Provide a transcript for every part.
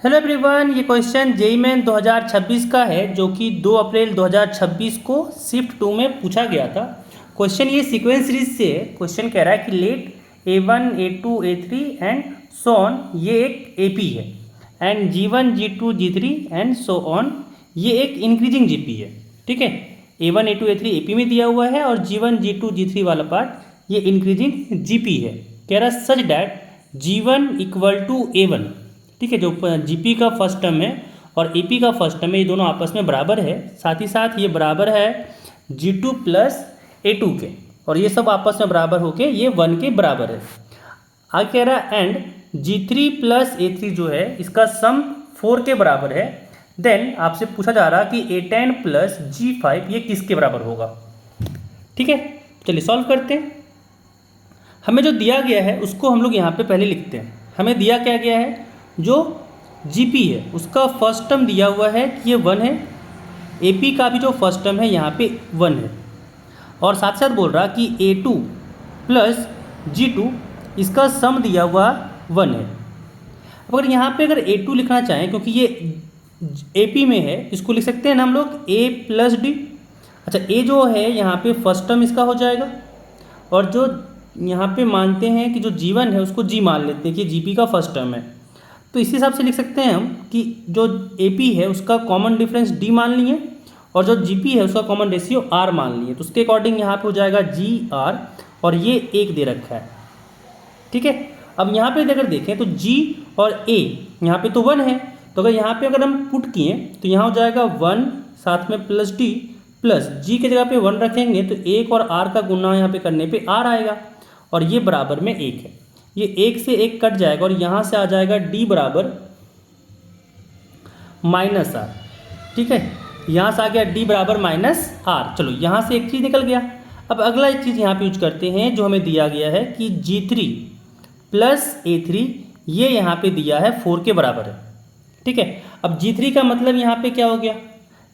Hello everyone, ये question JEE main 2026 का है जो कि 2 अप्रैल 2026 को शिफ्ट 2 में पूछा गया था। क्वेश्चन ये सीक्वेंस सीरीज से है। क्वेश्चन कह रहा है कि late A1 A2 A3 and so on, ये एक AP है, and G1 G2 G3 and so on, ये एक इंक्रीजिंग GP है। ठीक है, A1 A2 A3 AP में दिया हुआ है और G1 G2 G3 वाला पार्ट ये इंक्रीजिंग GP है। कह रहा है such that G1 equal to A1। ठीक है, जो जीपी का फर्स्ट टर्म है और एपी का फर्स्ट टर्म है, ये दोनों आपस में बराबर है। साथ ही साथ ये बराबर है G2 प्लस A2 के, और ये सब आपस में बराबर होके ये 1 के बराबर है। आगे कह रहा है एंड G3 प्लस A3 जो है इसका सम 4 के बराबर है। देन आपसे पूछा जा रहा कि A10 प्लस G5 ये किसके बराबर होगा। ठीक है, चलिए सॉल्व करते हैं। हमें जो दिया गया है उसको हम लोग यहाँ पे पहले लिखते हैं। हमें दिया क्या गया है, जो GP है उसका फर्स्ट टर्म दिया हुआ है कि ये 1 है, AP का भी जो फर्स्ट टर्म है यहाँ पे 1 है, और साथ साथ बोल रहा कि A2 प्लस G2 इसका सम दिया हुआ 1 है। अगर यहाँ पे अगर A2 लिखना चाहें, क्योंकि ये AP में है, इसको लिख सकते हैं ना हम लोग A प्लस D। अच्छा, A जो है यहाँ पे फर्स्ट टर्म इसका हो जाएगा, और जो यहाँ पे मानते हैं कि जो G1 है उसको G मान लेते हैं कि GP का फर्स्ट टर्म है, तो इसी हिसाब से लिख सकते हैं हम कि जो AP है उसका कॉमन डिफरेंस D मान लिए और जो GP है उसका कॉमन रेशियो R मान लिए। तो उसके अकॉर्डिंग यहाँ पे हो जाएगा GR, और ये 1 दे रखा है। ठीक है, अब यहाँ पे अगर देखें तो G और A यहाँ पे तो 1 है, तो अगर यहाँ पे अगर हम पुट किए तो यहाँ हो जाएगा 1 साथ में प्लस D प्लस G की जगह पे 1 रखेंगे तो 1 और R का गुना यहाँ पे करने पे R आएगा, और ये बराबर में 1 है। ये 1 से 1 कट जाएगा और यहाँ से आ जाएगा D बराबर माइनस R। ठीक है, यहाँ से आ गया D बराबर माइनस R। चलो यहाँ से एक चीज़ निकल गया। अब अगला एक चीज़ यहाँ पे यूज करते हैं जो हमें दिया गया है कि G3 प्लस A3 ये यहाँ पे दिया है 4 के बराबर है। ठीक है, अब G3 का मतलब यहाँ पे क्या हो गया,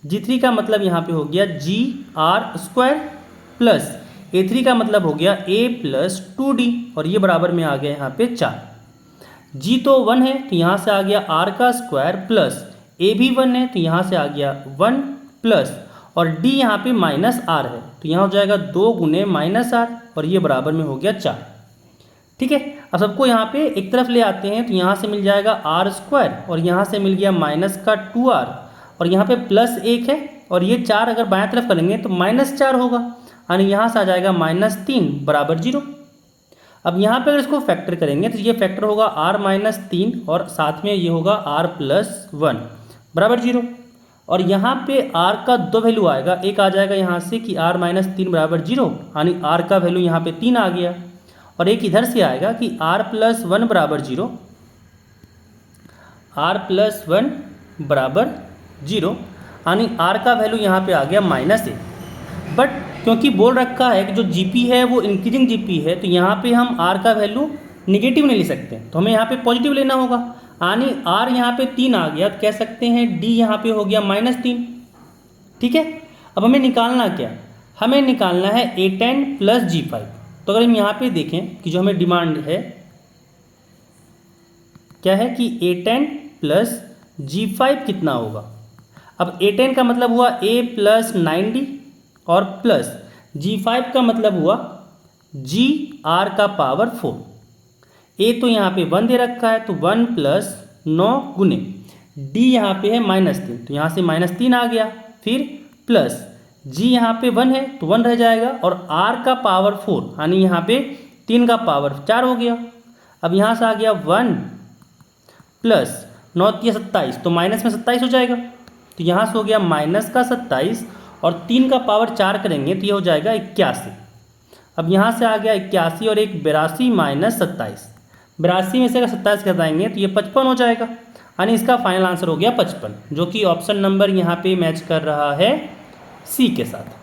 G3 का मतलब यहाँ पे हो गया GR² प्लस A3 का मतलब हो गया A प्लस 2D, और ये बराबर में आ गया यहाँ पे 4। G तो 1 है तो यहाँ से आ गया R का स्क्वायर प्लस A भी 1 है तो यहाँ से आ गया 1 प्लस, और D यहाँ पे माइनस R है तो यहाँ हो जाएगा 2 गुने माइनस R, और ये बराबर में हो गया 4। ठीक है, अब सबको यहाँ पे एक तरफ ले आते हैं तो यहाँ से मिल जाएगा R² और यहाँ से मिल गया माइनस का 2R, और यहाँ पे प्लस 1 है, और ये 4 अगर बाएं तरफ करेंगे तो माइनस 4 होगा, यानी यहाँ से आ जाएगा -3 बराबर 0। अब यहाँ पे अगर इसको फैक्टर करेंगे तो ये फैक्टर होगा R-3 और साथ में ये होगा R+1 बराबर 0, और यहाँ पे R का 2 वैल्यू आएगा। एक आ जाएगा यहाँ से कि R-3 बराबर 0, यानी R का वैल्यू यहाँ पे 3 आ गया, और एक इधर से आएगा कि R+1 बराबर 0, R+1 बराबर 0, यानी R का वैल्यू यहाँ पे आ गया -1। बट क्योंकि बोल रखा है कि जो GP है वो इंक्रीजिंग GP है, तो यहाँ पे हम R का वैल्यू निगेटिव नहीं ले सकते, तो हमें यहाँ पे पॉजिटिव लेना होगा, यानी R यहाँ पे 3 आ गया तो कह सकते हैं D यहाँ पे हो गया -3। ठीक है, अब हमें निकालना क्या, हमें निकालना है A10 प्लस G5। तो अगर हम यहाँ पे देखें कि जो हमें डिमांड है क्या है कि A10 प्लस G5 कितना होगा। अब A10 का मतलब हुआ A प्लस 9D और प्लस G5 का मतलब हुआ GR का पावर 4। A तो यहाँ पे 1 दे रखा है तो 1 प्लस 9 गुने D यहाँ पे है -3 तो यहाँ से -3 आ गया, फिर प्लस G यहाँ पे 1 है तो 1 रह जाएगा, और R का पावर 4 यानी यहाँ पे 3 का पावर 4 हो गया। अब यहाँ से आ गया 1 प्लस 9 3 27 तो माइनस में 27 हो जाएगा, तो यहाँ से हो गया माइनस का 27, और 3 का पावर 4 करेंगे तो ये हो जाएगा 81। अब यहाँ से आ गया 81 और एक 82 माइनस 27, 82 में से अगर 27 घटाएंगे तो ये 55 हो जाएगा, यानी इसका फाइनल आंसर हो गया 55, जो कि ऑप्शन नंबर यहाँ पे मैच कर रहा है C के साथ।